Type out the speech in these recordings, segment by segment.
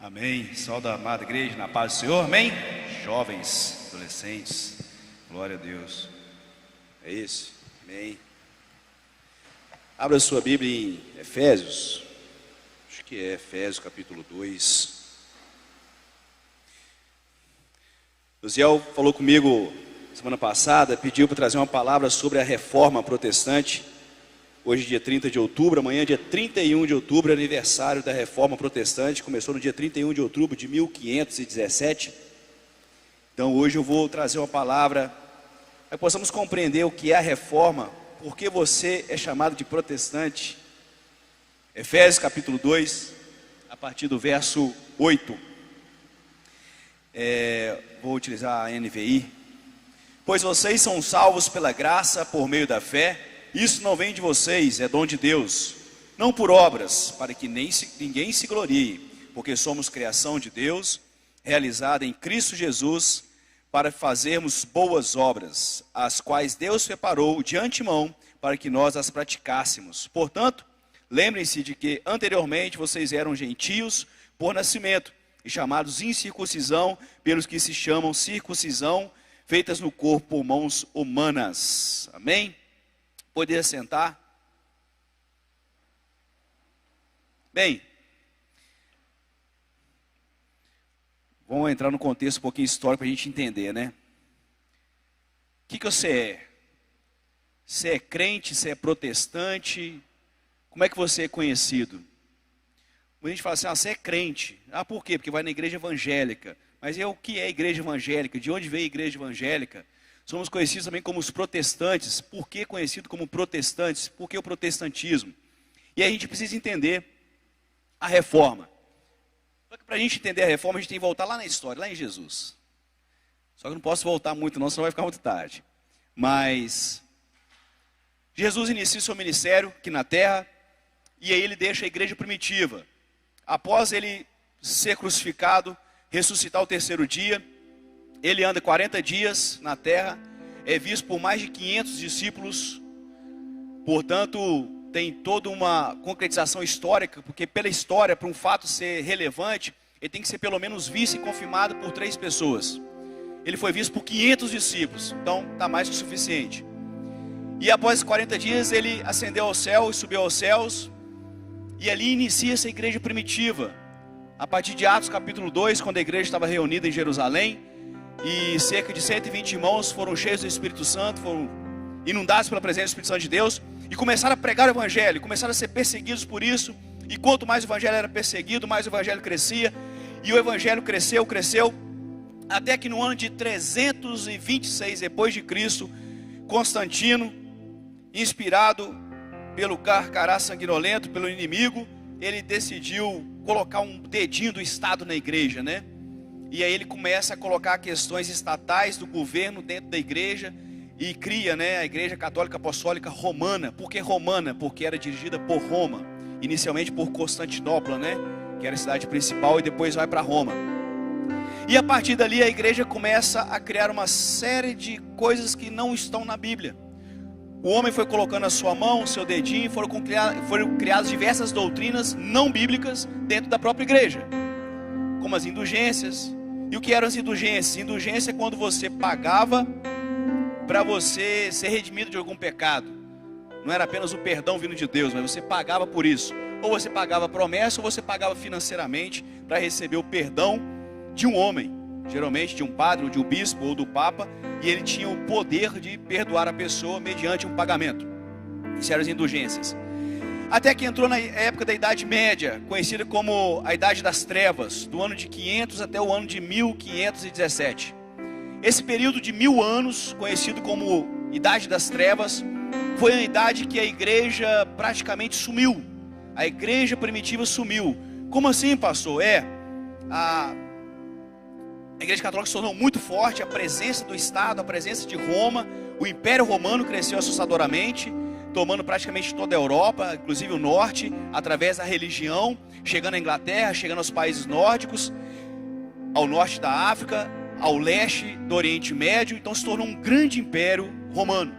Amém. Saúde a amada igreja, na paz do Senhor, amém? Jovens, adolescentes, glória a Deus. É isso, amém. Abra sua Bíblia em Efésios, acho que é Efésios capítulo 2. O Ziel falou comigo semana passada, pediu para trazer uma palavra sobre a reforma protestante. Hoje dia 30 de outubro, amanhã dia 31 de outubro, aniversário da reforma protestante. Começou no dia 31 de outubro de 1517. Então hoje eu vou trazer uma palavra para que possamos compreender o que é a reforma, por que você é chamado de protestante. Efésios capítulo 2, a partir do verso 8. Vou utilizar a NVI. Pois vocês são salvos pela graça por meio da fé. Isso não vem de vocês, é dom de Deus, não por obras, para que ninguém se glorie, porque somos criação de Deus, realizada em Cristo Jesus, para fazermos boas obras, as quais Deus preparou de antemão para que nós as praticássemos. Portanto, lembrem-se de que anteriormente vocês eram gentios por nascimento, e chamados incircuncisão pelos que se chamam circuncisão, feitas no corpo por mãos humanas. Amém? Poder sentar. Bem, vamos entrar no contexto um pouquinho histórico para a gente entender, né? O que você é? Você é crente? Você é protestante? Como é que você é conhecido? Muita gente fala assim, você é crente. Por quê? Porque vai na igreja evangélica. Mas o que é igreja evangélica? De onde veio a igreja evangélica? Somos conhecidos também como os protestantes. Por que conhecido como protestantes? Por que o protestantismo? E aí a gente precisa entender a reforma. Só que para a gente entender a reforma, a gente tem que voltar lá na história, lá em Jesus. Só que eu não posso voltar muito não, senão vai ficar muito tarde. Mas Jesus inicia o seu ministério aqui na terra, e aí ele deixa a igreja primitiva. Após ele ser crucificado, ressuscitar o terceiro dia, ele anda 40 dias na terra, é visto por mais de 500 discípulos, portanto, tem toda uma concretização histórica, porque pela história, para um fato ser relevante, ele tem que ser pelo menos visto e confirmado por 3 pessoas. Ele foi visto por 500 discípulos, então está mais que suficiente. E após 40 dias, ele ascendeu ao céu e subiu aos céus, e ali inicia essa igreja primitiva. A partir de Atos capítulo 2, quando a igreja estava reunida em Jerusalém, e cerca de 120 irmãos foram cheios do Espírito Santo, foram inundados pela presença do Espírito Santo de Deus, e começaram a pregar o Evangelho, começaram a ser perseguidos por isso, e quanto mais o Evangelho era perseguido, mais o Evangelho crescia, e o Evangelho cresceu, até que no ano de 326 depois de Cristo, Constantino, inspirado pelo carcará sanguinolento, pelo inimigo, ele decidiu colocar um dedinho do Estado na igreja, né? E aí ele começa a colocar questões estatais do governo dentro da igreja e cria, né, a Igreja Católica Apostólica Romana. Por que romana? Porque era dirigida por Roma, inicialmente por Constantinopla, né, que era a cidade principal, e depois vai para Roma. E a partir dali a igreja começa a criar uma série de coisas que não estão na Bíblia. O homem foi colocando a sua mão, o seu dedinho, foram criadas diversas doutrinas não bíblicas dentro da própria igreja, como as indulgências. E o que eram as indulgências? Indulgência é quando você pagava para você ser redimido de algum pecado. Não era apenas o perdão vindo de Deus, mas você pagava por isso. Ou você pagava promessa, ou você pagava financeiramente para receber o perdão de um homem, geralmente de um padre, ou de um bispo, ou do papa, e ele tinha o poder de perdoar a pessoa mediante um pagamento. Isso eram as indulgências. Até que entrou na época da Idade Média, conhecida como a Idade das Trevas, do ano de 500 até o ano de 1517. Esse período de 1000 anos, conhecido como Idade das Trevas, foi a idade que a igreja praticamente sumiu. A igreja primitiva sumiu. Como assim, pastor? A igreja católica se tornou muito forte, a presença do Estado, a presença de Roma, o Império Romano cresceu assustadoramente, tomando praticamente toda a Europa, inclusive o norte, através da religião, chegando à Inglaterra, chegando aos países nórdicos, ao norte da África, ao leste do Oriente Médio. Então se tornou um grande império romano.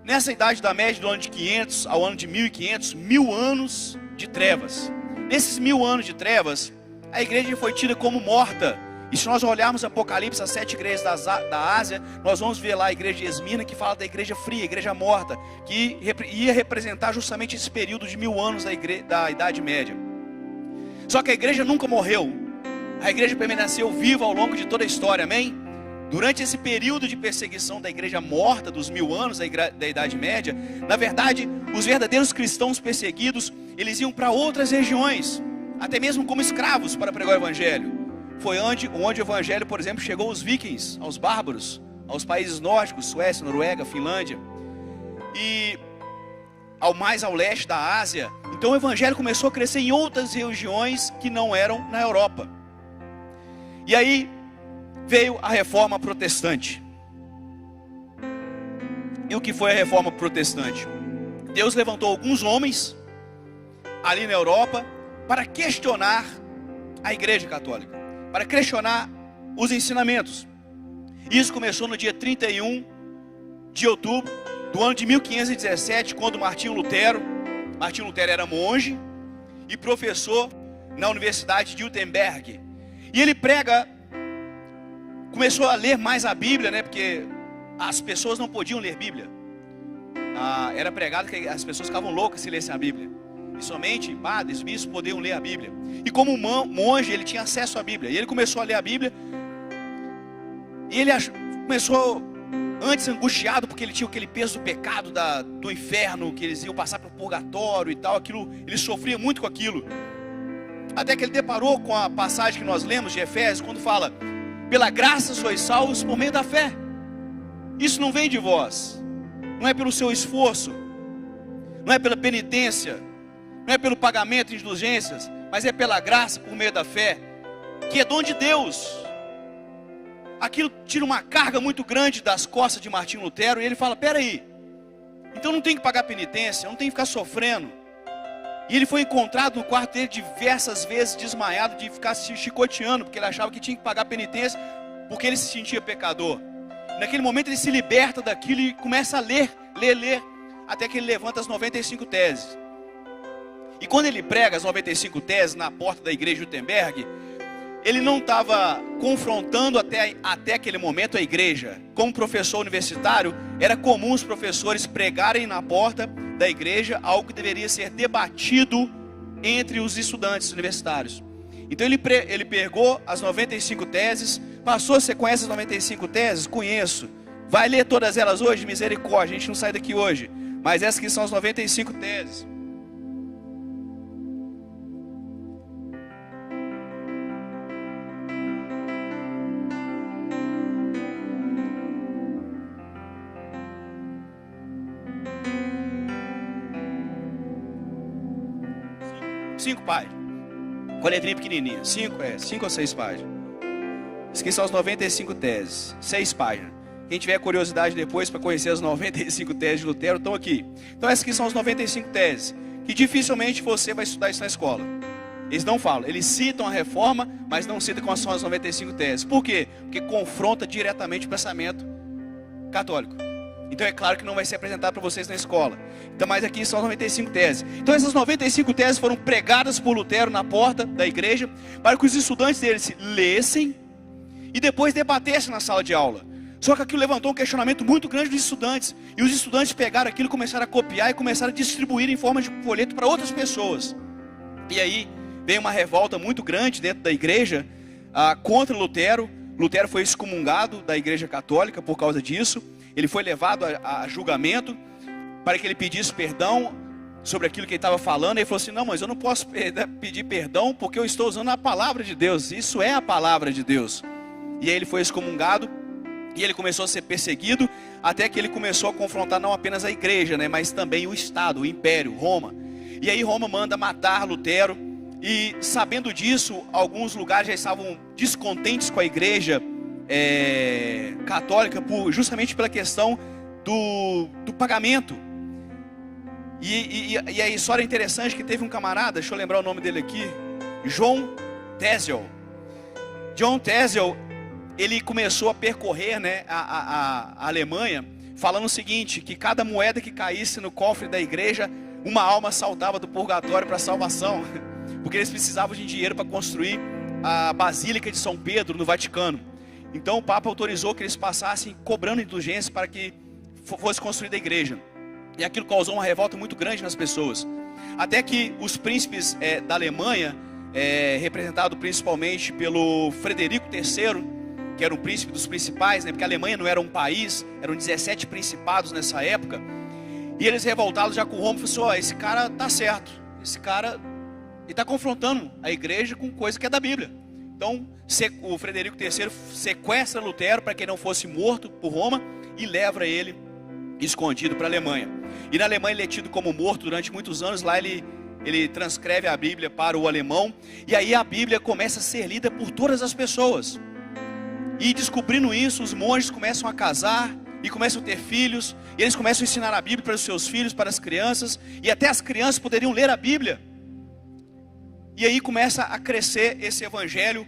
Nessa idade da média do ano de 500 ao ano de 1500, 1000 anos de trevas. Nesses 1000 anos de trevas, a igreja foi tida como morta. E se nós olharmos Apocalipse, as 7 igrejas da Ásia, nós vamos ver lá a igreja de Esmina, que fala da igreja fria, a igreja morta, que ia representar justamente esse período de 1000 anos da Idade Média. Só que a igreja nunca morreu. A igreja permaneceu viva ao longo de toda a história, amém? Durante esse período de perseguição da igreja morta, dos 1000 anos da Idade Média, na verdade, os verdadeiros cristãos perseguidos, eles iam para outras regiões, até mesmo como escravos para pregar o evangelho. Foi onde o evangelho, por exemplo, chegou aos vikings, aos bárbaros, aos países nórdicos, Suécia, Noruega, Finlândia, e mais ao leste da Ásia. Então o evangelho começou a crescer em outras regiões que não eram na Europa. E aí veio a reforma protestante. E o que foi a reforma protestante? Deus levantou alguns homens ali na Europa para questionar a igreja católica, para questionar os ensinamentos. Isso começou no dia 31 de outubro do ano de 1517, quando Martinho Lutero era monge e professor na Universidade de Wittenberg. E ele começou a ler mais a Bíblia, né? Porque as pessoas não podiam ler Bíblia. Era pregado que as pessoas ficavam loucas se lessem a Bíblia. E somente padres, bispos podiam ler a Bíblia. E como monge, ele tinha acesso à Bíblia. E ele começou a ler a Bíblia. E ele começou antes angustiado, porque ele tinha aquele peso do pecado do inferno, que eles iam passar para o purgatório e tal. Ele sofria muito com aquilo. Até que ele deparou com a passagem que nós lemos de Efésios, quando fala: pela graça sois salvos por meio da fé. Isso não vem de vós, não é pelo seu esforço, não é pela penitência, não é pelo pagamento de indulgências, mas é pela graça por meio da fé, que é dom de Deus. Aquilo tira uma carga muito grande das costas de Martinho Lutero, e ele fala: peraí, então não tem que pagar penitência, não tem que ficar sofrendo. E ele foi encontrado no quarto dele diversas vezes desmaiado, de ficar se chicoteando, porque ele achava que tinha que pagar penitência, porque ele se sentia pecador. Naquele momento ele se liberta daquilo e começa a ler, até que ele levanta as 95 teses. E quando ele prega as 95 teses na porta da igreja de Wittenberg, ele não estava confrontando até aquele momento a igreja. Como professor universitário, era comum os professores pregarem na porta da igreja algo que deveria ser debatido entre os estudantes universitários. Então ele pegou as 95 teses, passou: você conhece as 95 teses? Conheço. Vai ler todas elas hoje? Misericórdia, a gente não sai daqui hoje. Mas essas que são as 95 teses. Cinco páginas, com a letrinha pequenininha, 5 ou 6 páginas. Essas aqui são as 95 teses, 6 páginas. Quem tiver curiosidade depois para conhecer as 95 teses de Lutero, estão aqui. Então essas aqui são as 95 teses, que dificilmente você vai estudar isso na escola. Eles não falam, eles citam a reforma, mas não citam quais são as 95 teses. Por quê? Porque confronta diretamente o pensamento católico. Então é claro que não vai ser apresentado para vocês na escola. Então, mas aqui são 95 teses. Então essas 95 teses foram pregadas por Lutero na porta da igreja, para que os estudantes deles lessem e depois debatessem na sala de aula. Só que aquilo levantou um questionamento muito grande dos estudantes. E os estudantes pegaram aquilo, começaram a copiar e começaram a distribuir em forma de folheto para outras pessoas. E aí veio uma revolta muito grande dentro da igreja contra Lutero. Lutero foi excomungado da igreja católica por causa disso. Ele foi levado a julgamento para que ele pedisse perdão sobre aquilo que ele estava falando. Ele falou assim: não, mas eu não posso pedir perdão porque eu estou usando a palavra de Deus. Isso é a palavra de Deus. E aí ele foi excomungado e ele começou a ser perseguido, até que ele começou a confrontar não apenas a igreja, né, mas também o Estado, o Império, Roma. E aí Roma manda matar Lutero. E sabendo disso, alguns lugares já estavam descontentes com a igreja católica, justamente pela questão do pagamento. E a história é interessante, que teve um camarada, deixa eu lembrar o nome dele aqui, John Tetzel. John Tetzel, ele começou a percorrer, né, a Alemanha, falando o seguinte: que cada moeda que caísse no cofre da igreja, uma alma saltava do purgatório para a salvação, porque eles precisavam de dinheiro para construir a Basílica de São Pedro, no Vaticano. Então o Papa autorizou que eles passassem cobrando indulgências para que fosse construída a igreja. E aquilo causou uma revolta muito grande nas pessoas. Até que os príncipes da Alemanha, representado principalmente pelo Frederico III, que era um príncipe dos principais, né, porque a Alemanha não era um país, eram 17 principados nessa época. E eles revoltados já com Roma, falaram assim, esse cara tá certo, esse cara está confrontando a igreja com coisa que é da Bíblia. Então o Frederico III sequestra Lutero para que ele não fosse morto por Roma e leva ele escondido para a Alemanha. E na Alemanha ele é tido como morto durante muitos anos. Lá ele transcreve a Bíblia para o alemão, e aí a Bíblia começa a ser lida por todas as pessoas. E descobrindo isso, os monges começam a casar e começam a ter filhos, e eles começam a ensinar a Bíblia para os seus filhos, para as crianças, e até as crianças poderiam ler a Bíblia. E aí começa a crescer esse evangelho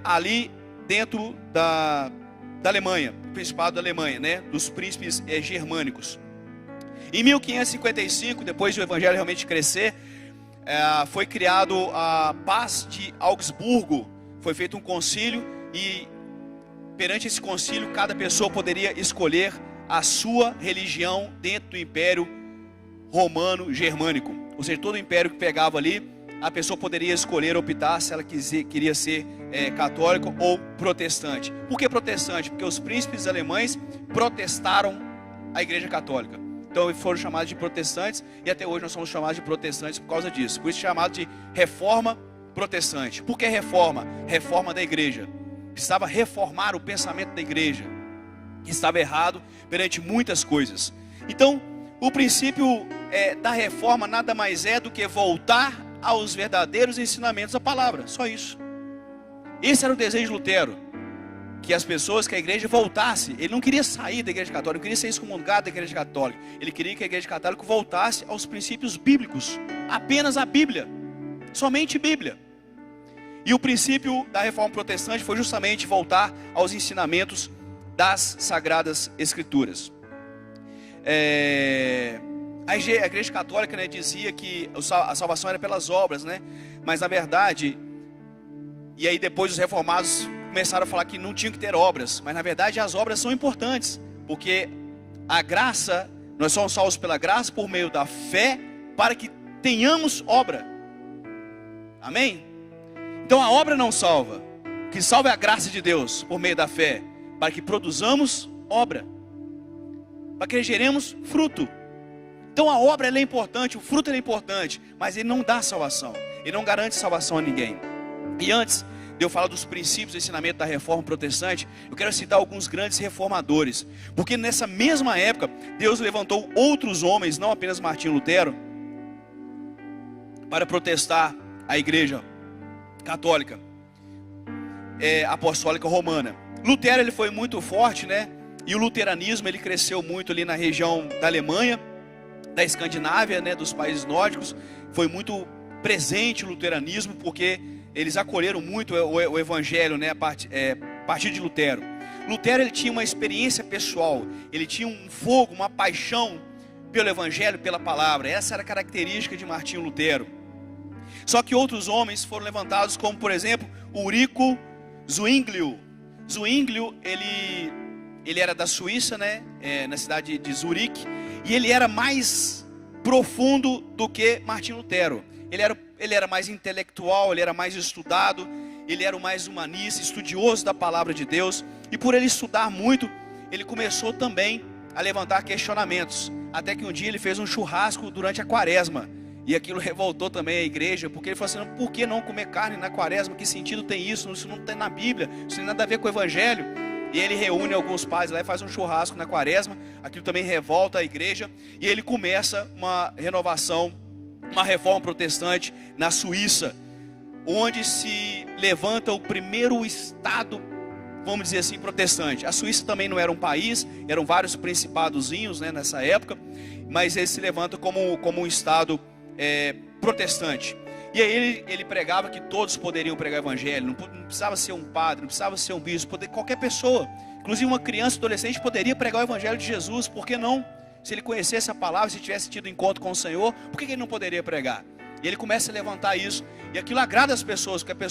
ali dentro da Alemanha, do Principado da Alemanha, né, dos príncipes germânicos. Em 1555, depois do evangelho realmente crescer, foi criado a Paz de Augsburgo. Foi feito um concílio, e perante esse concílio cada pessoa poderia escolher a sua religião dentro do Império Romano Germânico. Ou seja, todo o império que pegava ali, a pessoa poderia escolher, optar se ela queria ser católico ou protestante. Por que protestante? Porque os príncipes alemães protestaram a igreja católica. Então foram chamados de protestantes, e até hoje nós somos chamados de protestantes por causa disso. Por isso chamado de reforma protestante. Por que reforma? Reforma da igreja. Precisava reformar o pensamento da igreja, que estava errado perante muitas coisas. Então o princípio da reforma nada mais é do que voltar aos verdadeiros ensinamentos da palavra. Só isso. Esse era o desejo de Lutero, que as pessoas, que a igreja voltasse. Ele não queria sair da igreja católica, não queria ser excomungado da igreja católica. Ele queria que a igreja católica voltasse aos princípios bíblicos. Apenas a Bíblia. Somente Bíblia. E o princípio da reforma protestante foi justamente voltar aos ensinamentos das Sagradas Escrituras. A igreja católica, né, dizia que a salvação era pelas obras, né? Mas na verdade, e aí depois os reformados começaram a falar que não tinham que ter obras. Mas na verdade as obras são importantes, porque a graça, nós somos salvos pela graça por meio da fé, para que tenhamos obra. Amém? Então a obra não salva. O que salva é a graça de Deus por meio da fé, para que produzamos obra, para que geremos fruto. Então a obra ela é importante, o fruto é importante, mas ele não dá salvação, ele não garante salvação a ninguém. E antes de eu falar dos princípios do ensinamento da reforma protestante, eu quero citar alguns grandes reformadores, porque nessa mesma época Deus levantou outros homens, não apenas Martinho Lutero, para protestar a igreja católica apostólica romana. Lutero ele foi muito forte, né? E o luteranismo ele cresceu muito ali na região da Alemanha, da Escandinávia, né, dos países nórdicos. Foi muito presente o luteranismo, porque eles acolheram muito o evangelho, né, a partir de Lutero. Lutero ele tinha uma experiência pessoal, ele tinha um fogo, uma paixão pelo evangelho, pela palavra. Essa era a característica de Martinho Lutero. Só que outros homens foram levantados, como por exemplo Ulrico Zwinglio. Zwinglio ele era da Suíça, né, na cidade de Zurique, e ele era mais profundo do que Martinho Lutero. Ele era mais intelectual, ele era mais estudado, ele era o mais humanista, estudioso da palavra de Deus. E por ele estudar muito, ele começou também a levantar questionamentos. Até que um dia ele fez um churrasco durante a quaresma. E aquilo revoltou também a igreja, porque ele falou assim, por que não comer carne na quaresma? Que sentido tem isso? Isso não tem na Bíblia, isso não tem nada a ver com o evangelho. E ele reúne alguns padres lá e faz um churrasco na quaresma. Aquilo também revolta a igreja. E ele começa uma renovação, uma reforma protestante na Suíça, onde se levanta o primeiro estado, vamos dizer assim, protestante. A Suíça também não era um país, eram vários principadozinhos, né, nessa época, mas ele se levanta como um estado protestante. E aí ele pregava que todos poderiam pregar o evangelho, não precisava ser um padre, não precisava ser um bispo, qualquer pessoa, inclusive uma criança, adolescente, poderia pregar o evangelho de Jesus. Por que não? Se ele conhecesse a palavra, se tivesse tido encontro com o Senhor, por que ele não poderia pregar? E ele começa a levantar isso. E aquilo agrada as pessoas, porque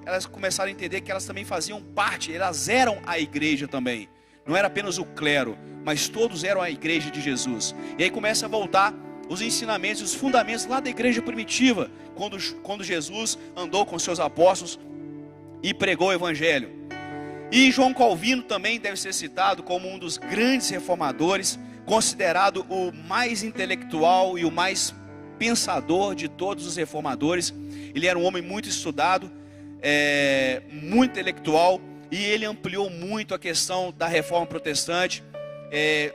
elas começaram a entender que elas também faziam parte, elas eram a igreja também. Não era apenas o clero, mas todos eram a igreja de Jesus. E aí começa a voltar os ensinamentos, os fundamentos lá da igreja primitiva, quando Jesus andou com seus apóstolos e pregou o evangelho. E João Calvino também deve ser citado como um dos grandes reformadores, considerado o mais intelectual e o mais pensador de todos os reformadores. Ele era um homem muito estudado, muito intelectual, e ele ampliou muito a questão da reforma protestante,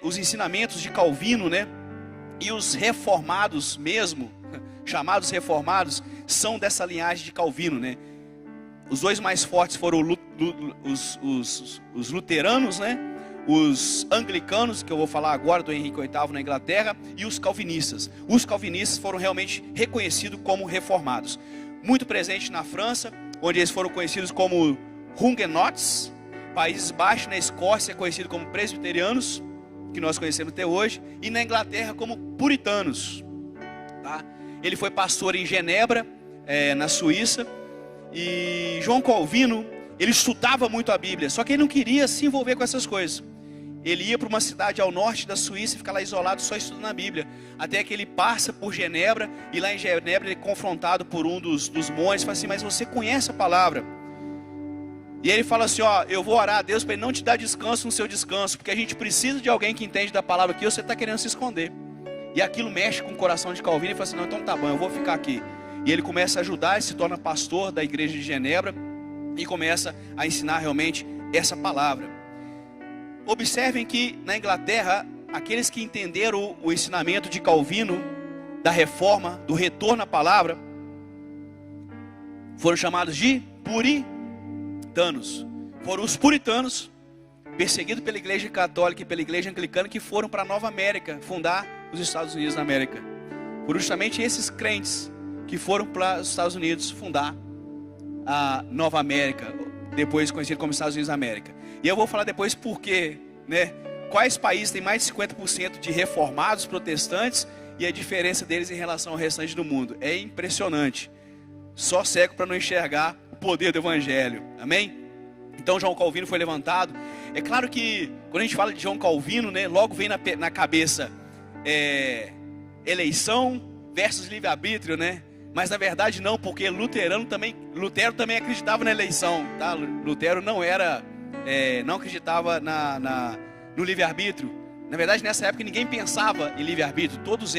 os ensinamentos de Calvino, né? E os reformados mesmo, chamados reformados, são dessa linhagem de Calvino, né? Os dois mais fortes foram os luteranos, né? Os anglicanos, que eu vou falar agora, do Henrique VIII na Inglaterra, e os calvinistas. Os calvinistas foram realmente reconhecidos como reformados. Muito presente na França, onde eles foram conhecidos como Huguenots. Países Baixos, na Escócia, conhecido como presbiterianos, que nós conhecemos até hoje. E na Inglaterra como puritanos, tá? Ele foi pastor em Genebra, na Suíça. E João Calvino, ele estudava muito a Bíblia, só que ele não queria se envolver com essas coisas. Ele ia para uma cidade ao norte da Suíça e fica lá isolado só estudando a Bíblia. Até que ele passa por Genebra, e lá em Genebra ele é confrontado por um dos monges, fala assim: mas você conhece a palavra? E ele fala assim: ó, eu vou orar a Deus para ele não te dar descanso no seu descanso, porque a gente precisa de alguém que entende da palavra aqui, ou você está querendo se esconder. E aquilo mexe com o coração de Calvino, e fala assim: não, então tá bom, eu vou ficar aqui. E ele começa a ajudar, e se torna pastor da igreja de Genebra, e começa a ensinar realmente essa palavra. Observem que na Inglaterra, aqueles que entenderam o ensinamento de Calvino, da reforma, do retorno à palavra, foram chamados de puritanos. Foram os puritanos, perseguidos pela igreja católica e pela igreja anglicana, que foram para a Nova América, fundar os Estados Unidos da América. Foram justamente esses crentes que foram para os Estados Unidos fundar a Nova América, depois conhecido como Estados Unidos da América. E eu vou falar depois porque, né, quais países têm mais de 50% de reformados protestantes e a diferença deles em relação ao restante do mundo. É impressionante. Só cego para não enxergar o poder do evangelho. Amém? Então João Calvino foi levantado. É claro que quando a gente fala de João Calvino, né, logo vem na cabeça eleição versus livre-arbítrio, né? Mas na verdade não, porque Lutero também acreditava na eleição, tá? Lutero não acreditava no livre-arbítrio. Na verdade, nessa época ninguém pensava em livre-arbítrio. Todos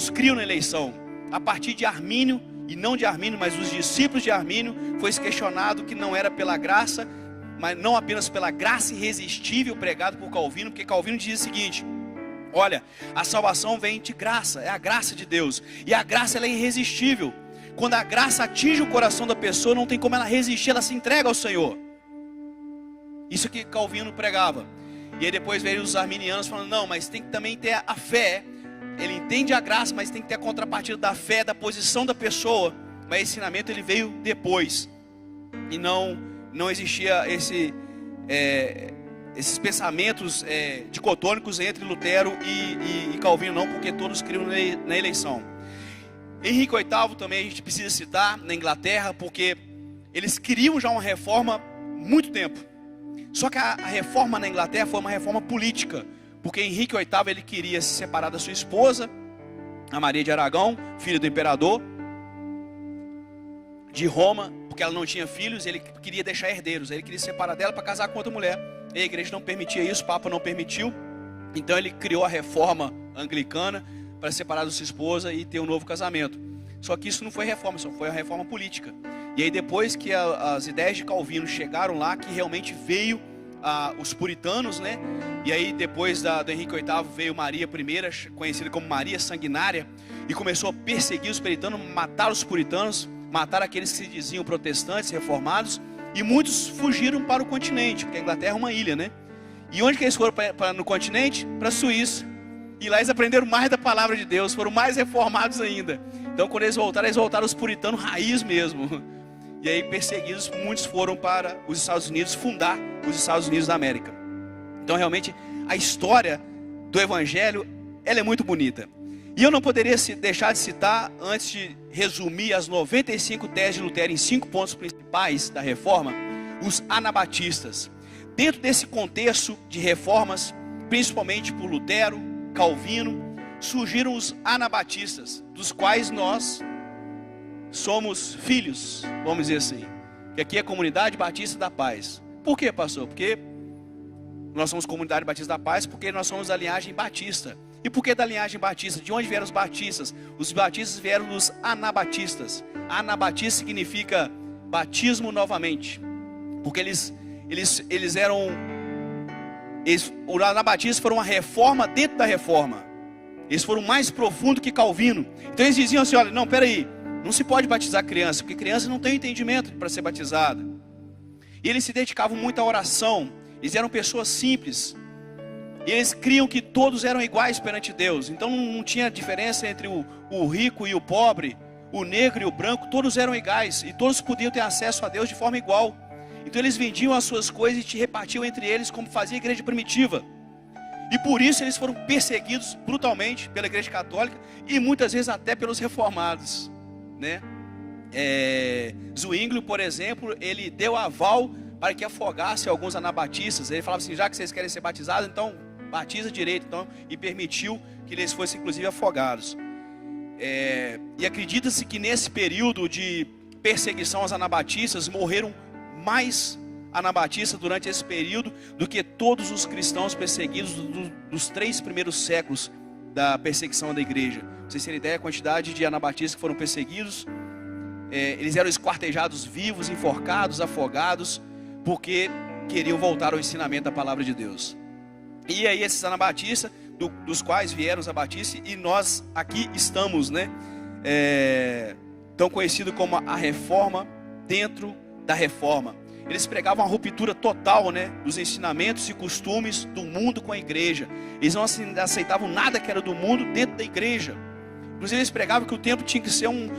criam na eleição. A partir de Armínio, e não de Armínio, mas os discípulos de Armínio, foi questionado que não era pela graça, mas não apenas pela graça irresistível pregado por Calvino, porque Calvino diz o seguinte: olha, a salvação vem de graça, é a graça de Deus. E a graça, ela é irresistível. Quando a graça atinge o coração da pessoa, não tem como ela resistir, ela se entrega ao Senhor. Isso que Calvino pregava. E aí depois veio os arminianos falando: não, mas tem que também ter a fé. Ele entende a graça, mas tem que ter a contrapartida da fé, da posição da pessoa. Mas esse ensinamento ele veio depois. E não existia esses pensamentos dicotônicos entre Lutero e Calvino, não, porque todos criam na eleição. Henrique VIII também a gente precisa citar, na Inglaterra, porque eles queriam já uma reforma há muito tempo. Só que a reforma na Inglaterra foi uma reforma política, porque Henrique VIII ele queria se separar da sua esposa, a Maria de Aragão, filha do imperador de Roma, porque ela não tinha filhos. Ele queria deixar herdeiros, ele queria se separar dela para casar com outra mulher. E a igreja não permitia isso, o Papa não permitiu. Então ele criou a reforma anglicana para separar da sua esposa e ter um novo casamento. Só que isso não foi reforma, só foi a reforma política. E aí depois que as ideias de Calvino chegaram lá, que realmente veio os puritanos, né? E aí depois do Henrique VIII veio Maria I, conhecida como Maria Sanguinária, e começou a perseguir os puritanos, matar os puritanos, matar aqueles que se diziam protestantes, reformados. E muitos fugiram para o continente, porque a Inglaterra é uma ilha, né? E onde que eles foram no continente? Para a Suíça. E lá eles aprenderam mais da palavra de Deus, foram mais reformados ainda. Então quando eles voltaram os puritanos raiz mesmo. E aí perseguidos, muitos foram para os Estados Unidos, fundar os Estados Unidos da América. Então realmente a história do Evangelho, ela é muito bonita. E eu não poderia deixar de citar, antes de resumir as 95 teses de Lutero em 5 pontos principais da reforma, os anabatistas. Dentro desse contexto de reformas, principalmente por Lutero, Calvino, surgiram os anabatistas, dos quais nós somos filhos, vamos dizer assim. Que aqui é a Comunidade Batista da Paz. Por quê, pastor? Porque nós somos Comunidade Batista da Paz, porque nós somos da linhagem batista. E por que da linhagem batista? De onde vieram os batistas? Os batistas vieram dos anabatistas. Anabatista significa batismo novamente. Porque os anabatistas foram uma reforma dentro da reforma. Eles foram mais profundos que Calvino. Então eles diziam assim, olha, não, peraí, não se pode batizar criança, porque criança não tem entendimento para ser batizada. E eles se dedicavam muito à oração. Eles eram pessoas simples. E eles criam que todos eram iguais perante Deus. Então não tinha diferença entre o rico e o pobre, o negro e o branco. Todos eram iguais e todos podiam ter acesso a Deus de forma igual. Então eles vendiam as suas coisas e te repartiam entre eles, como fazia a igreja primitiva. E por isso eles foram perseguidos brutalmente pela igreja católica e muitas vezes até pelos reformados, né? Zwinglio, por exemplo, ele deu aval para que afogasse alguns anabatistas. Ele falava assim, já que vocês querem ser batizados, então batiza direito, então, e permitiu que eles fossem inclusive afogados. E acredita-se que nesse período de perseguição aos anabatistas, morreram mais anabatistas durante esse período do que todos os cristãos perseguidos dos 3 primeiros séculos da perseguição da igreja. Pra vocês terem ideia, a quantidade de anabatistas que foram perseguidos, eles eram esquartejados vivos, enforcados, afogados, porque queriam voltar ao ensinamento da palavra de Deus. E aí esses anabatistas, dos quais vieram os abatistas, e nós aqui estamos, né? Tão conhecido como a reforma dentro da reforma. Eles pregavam uma ruptura total, né, dos ensinamentos e costumes do mundo com a igreja. Eles não aceitavam nada que era do mundo dentro da igreja. Inclusive eles pregavam que o templo tinha que ser um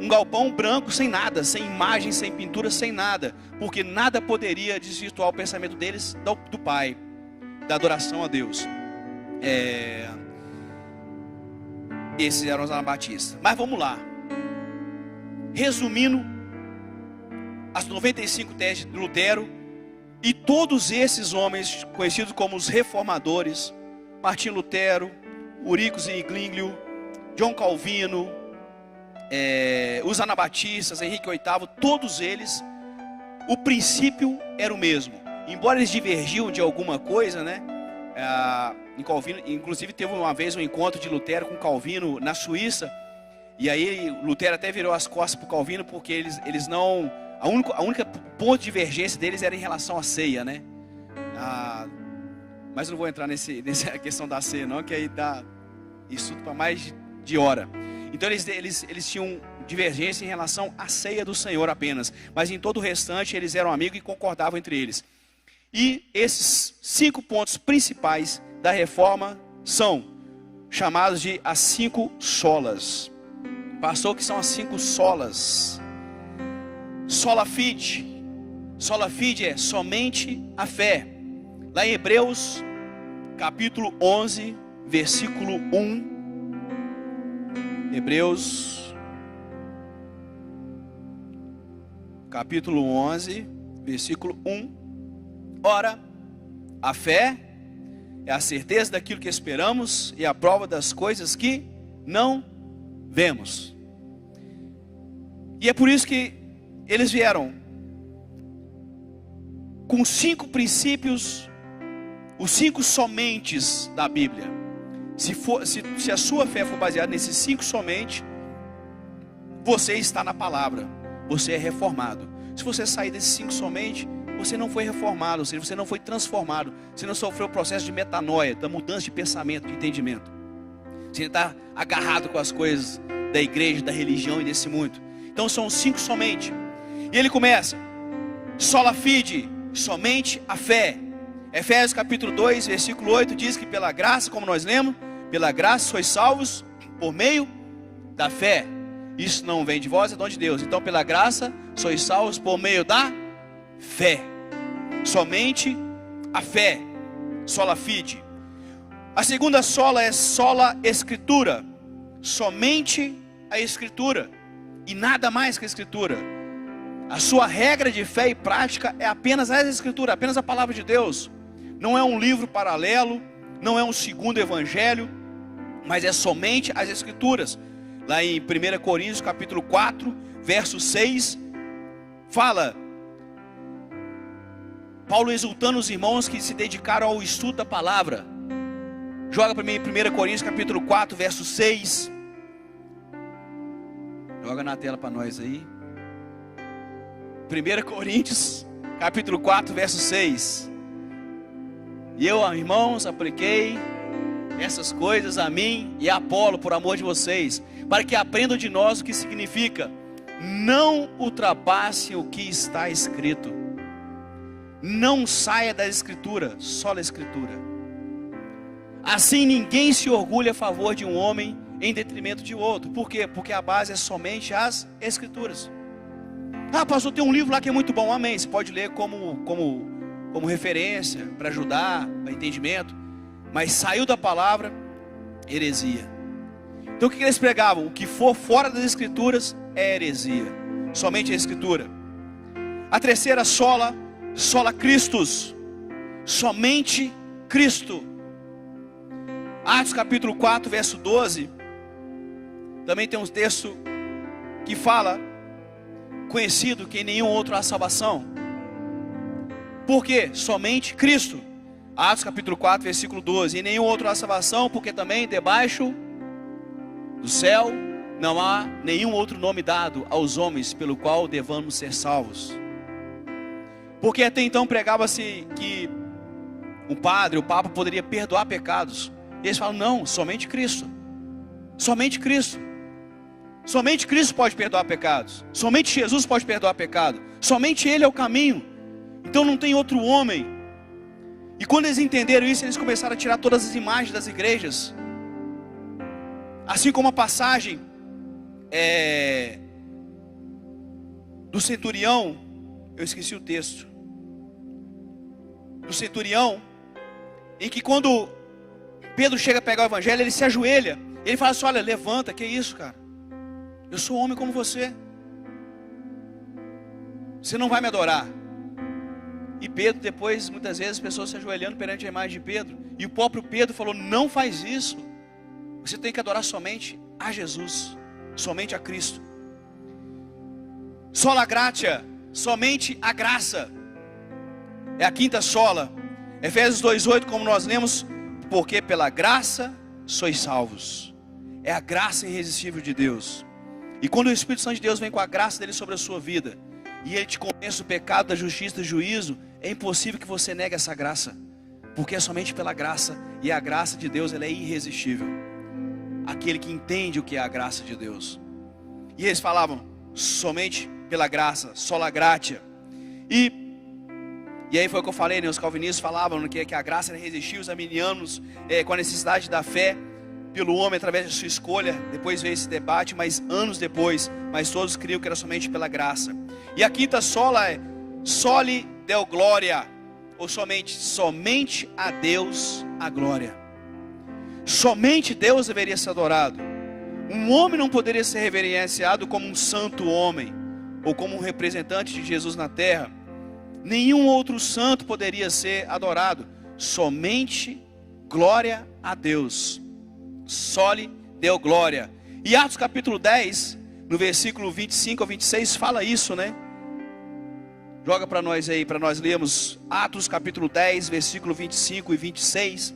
galpão branco sem nada, sem imagem, sem pintura, sem nada, porque nada poderia desvirtuar o pensamento deles do Pai, da adoração a Deus. Esses eram os anabatistas. Mas vamos lá, resumindo as 95 teses de Lutero, e todos esses homens conhecidos como os reformadores, Martinho Lutero, Ulrico Zwinglio, John Calvino, os anabatistas, Henrique VIII, todos eles, o princípio era o mesmo. Embora eles divergiam de alguma coisa, né? Em Calvino, inclusive teve uma vez um encontro de Lutero com Calvino na Suíça, e aí Lutero até virou as costas para o Calvino, porque eles não... A única ponto de divergência deles era em relação à ceia, né? Mas não vou entrar nessa questão da ceia não, que aí dá estudo para mais de hora. Então eles tinham divergência em relação à ceia do Senhor apenas, mas em todo o restante eles eram amigos e concordavam entre eles. E esses 5 pontos principais da reforma são chamados de as 5 solas. Pastor, o que são as 5 solas? Sola fide. Sola fide é somente a fé. Lá em Hebreus, capítulo 11, versículo 1. Hebreus, capítulo 11, versículo 1. Ora, a fé é a certeza daquilo que esperamos e a prova das coisas que não vemos. E é por isso que eles vieram com 5 princípios, os 5 somentes da Bíblia. Se a sua fé for baseada nesses 5 somente, você está na palavra, você é reformado. Se você sair desses 5 somente, você não foi reformado, ou seja, você não foi transformado, você não sofreu o processo de metanoia, da mudança de pensamento, de entendimento. Você está agarrado com as coisas da igreja, da religião e desse mundo. Então são 5 somente. E ele começa, sola fide, somente a fé. Efésios capítulo 2, versículo 8 diz que pela graça, como nós lemos, pela graça sois salvos por meio da fé. Isso não vem de vós, é dom de Deus. Então pela graça sois salvos por meio da fé. Somente a fé. Sola fide. A segunda sola é sola escritura. Somente a escritura. E nada mais que a escritura. A sua regra de fé e prática é apenas a escritura, apenas a palavra de Deus. Não é um livro paralelo, não é um segundo evangelho, mas é somente as escrituras. Lá em 1 Coríntios capítulo 4, verso 6, fala, Paulo exultando os irmãos que se dedicaram ao estudo da palavra. Joga para mim 1 Coríntios capítulo 4, verso 6. Joga na tela para nós aí. 1 Coríntios capítulo 4, verso 6. E eu, irmãos, apliquei essas coisas a mim e a Apolo por amor de vocês, para que aprendam de nós o que significa: não ultrapassem o que está escrito. Não saia da escritura, só da escritura. Assim ninguém se orgulha a favor de um homem em detrimento de outro. Por quê? Porque a base é somente as escrituras. Ah, pastor, tem um livro lá que é muito bom. Amém. Você pode ler como referência, para ajudar, para entendimento. Mas saiu da palavra, heresia. Então o que eles pregavam? O que for fora das escrituras é heresia. Somente a escritura. A terceira sola Christus. Somente Cristo. Atos capítulo 4, verso 12. Também tem um texto que fala, conhecido, que em nenhum outro há salvação. Por quê? Somente Cristo. Atos capítulo 4, versículo 12. Em nenhum outro há salvação, porque também debaixo do céu não há nenhum outro nome dado aos homens pelo qual devamos ser salvos. Porque até então pregava-se que o padre, o papa poderia perdoar pecados. E eles falam, não, somente Cristo. Somente Cristo. Somente Cristo pode perdoar pecados. Somente Jesus pode perdoar pecado. Somente Ele é o caminho. Então não tem outro homem. E quando eles entenderam isso, eles começaram a tirar todas as imagens das igrejas. Assim como a passagem do centurião, eu esqueci o texto. Do centurião, em que quando Pedro chega a pegar o evangelho, ele se ajoelha. Ele fala assim, olha, levanta, que isso, cara? Eu sou homem como você. Você não vai me adorar. E Pedro, depois, muitas vezes, as pessoas se ajoelhando perante a imagem de Pedro. E o próprio Pedro falou, não faz isso. Você tem que adorar somente a Jesus. Somente a Cristo. Sola gratia, somente a graça. É a quinta sola. Efésios 2:8, como nós lemos, porque pela graça sois salvos. É a graça irresistível de Deus. E quando o Espírito Santo de Deus vem com a graça dele sobre a sua vida, e ele te convence do pecado, da justiça, do juízo, é impossível que você negue essa graça, porque é somente pela graça. E a graça de Deus, ela é irresistível. Aquele que entende o que é a graça de Deus. E eles falavam, somente pela graça, sola gratia. E aí foi o que eu falei, né? Os calvinistas falavam que a graça era irresistível. Os arminianos, com a necessidade da fé pelo homem através da sua escolha. Depois veio esse debate, mas anos depois, mas todos criam que era somente pela graça. E a quinta sola é soli deo gloria, ou somente a Deus a glória. Somente Deus deveria ser adorado. Um homem não poderia ser reverenciado como um santo homem, ou como um representante de Jesus na terra. Nenhum outro santo poderia ser adorado. Somente glória a Deus. Soli deo glória. E Atos capítulo 10, no versículo 25 a 26, fala isso, né? Joga para nós aí, para nós lermos Atos capítulo 10, versículo 25 e 26.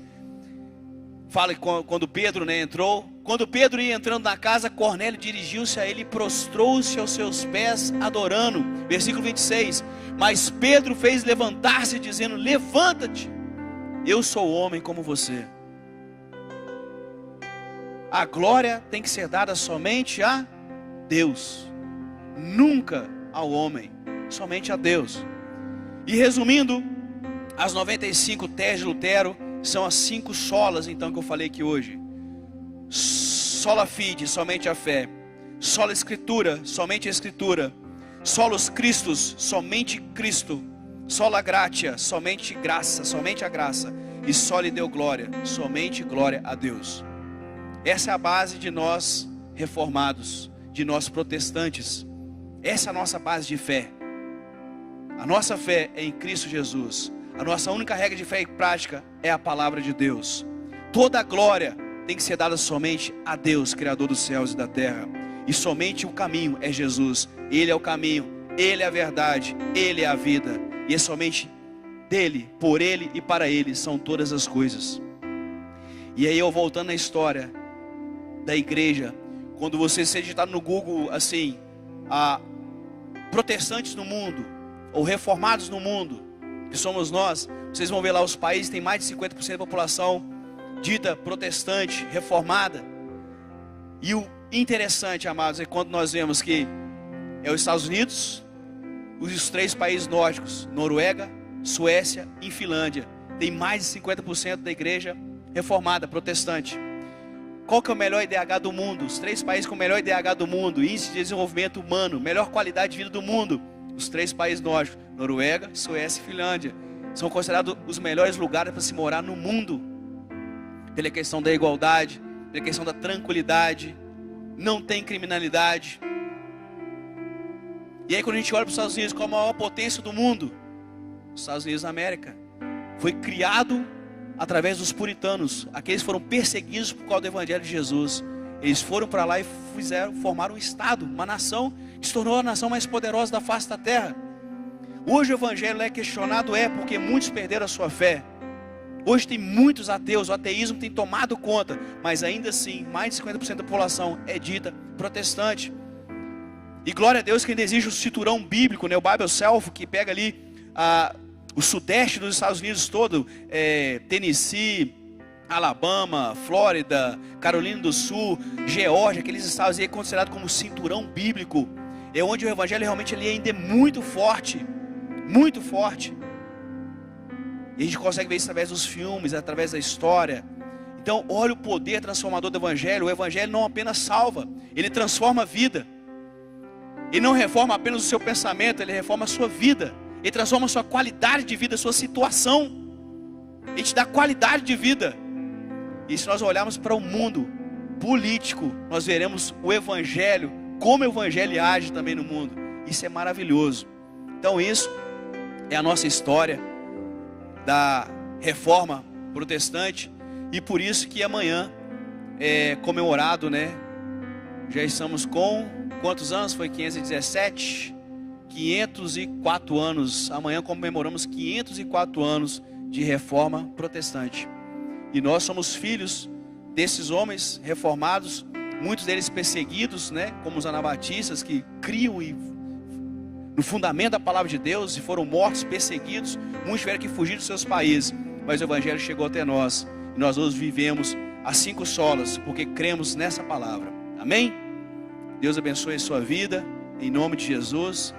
Fala que quando Pedro, né, entrou. Quando Pedro ia entrando na casa, Cornélio dirigiu-se a ele e prostrou-se aos seus pés, adorando. Versículo 26. Mas Pedro fez levantar-se, dizendo, levanta-te, eu sou homem como você. A glória tem que ser dada somente a Deus, nunca ao homem, somente a Deus. E resumindo, as 95 teses de Lutero são as 5 solas então que eu falei aqui hoje. Sola fide, somente a fé. Sola escritura, somente a escritura. Solos Christus, somente Cristo. Sola gratia, somente graça, somente a graça. e só lhe deu glória, somente glória a Deus. Essa é a base de nós reformados, de nós protestantes. Essa é a nossa base de fé. A nossa fé é em Cristo Jesus. A nossa única regra de fé e prática é a palavra de Deus. Toda a glória tem que ser dada somente a Deus, Criador dos céus e da terra. E somente o caminho é Jesus. Ele é o caminho, Ele é a verdade, Ele é a vida. E é somente dele, por Ele e para Ele são todas as coisas. E aí eu voltando na história da igreja, quando você se digitar no Google assim, protestantes no mundo, ou reformados no mundo, que somos nós, vocês vão ver lá os países tem mais de 50% da população dita protestante, reformada. E o interessante, amados, é quando nós vemos que é os Estados Unidos, os 3 países nórdicos, Noruega, Suécia e Finlândia, tem mais de 50% da igreja reformada, protestante. Qual que é o melhor IDH do mundo? Os 3 países com o melhor IDH do mundo, índice de desenvolvimento humano, melhor qualidade de vida do mundo. Os 3 países nórdicos, Noruega, Suécia e Finlândia, são considerados os melhores lugares para se morar no mundo, pela questão da igualdade, pela questão da tranquilidade, não tem criminalidade. E aí quando a gente olha para os Estados Unidos, qual a maior potência do mundo? Os Estados Unidos da América. Foi criado através dos puritanos, aqueles que foram perseguidos por causa do evangelho de Jesus. Eles foram para lá e formaram um estado, uma nação, que se tornou a nação mais poderosa da face da terra. Hoje o evangelho é questionado, porque muitos perderam a sua fé. Hoje tem muitos ateus, o ateísmo tem tomado conta, mas ainda assim, mais de 50% da população é dita protestante. E glória a Deus que ainda existe o cinturão bíblico, né? O Bible Self, que pega ali o sudeste dos Estados Unidos todo, Tennessee, Alabama, Flórida, Carolina do Sul, Geórgia, aqueles estados aí considerados como cinturão bíblico, é onde o evangelho realmente ali ainda é muito forte, muito forte. E a gente consegue ver isso através dos filmes, através da história. Então olha o poder transformador do evangelho. O evangelho não apenas salva, ele transforma a vida. Ele não reforma apenas o seu pensamento, ele reforma a sua vida. Ele transforma a sua qualidade de vida, a sua situação. Ele te dá qualidade de vida. E se nós olharmos para o mundo político, nós veremos o evangelho, como o evangelho age também no mundo. Isso é maravilhoso. Então isso é a nossa história da reforma protestante. E por isso que amanhã é comemorado, né? Já estamos com quantos anos? Foi 517? 504 anos. Amanhã comemoramos 504 anos de reforma protestante. E nós somos filhos desses homens reformados, muitos deles perseguidos, né? Como os anabatistas que criam no fundamento da palavra de Deus e foram mortos, perseguidos. Muitos tiveram que fugir dos seus países, mas o evangelho chegou até nós. E nós hoje vivemos as 5 solas, porque cremos nessa palavra. Amém? Deus abençoe a sua vida, em nome de Jesus.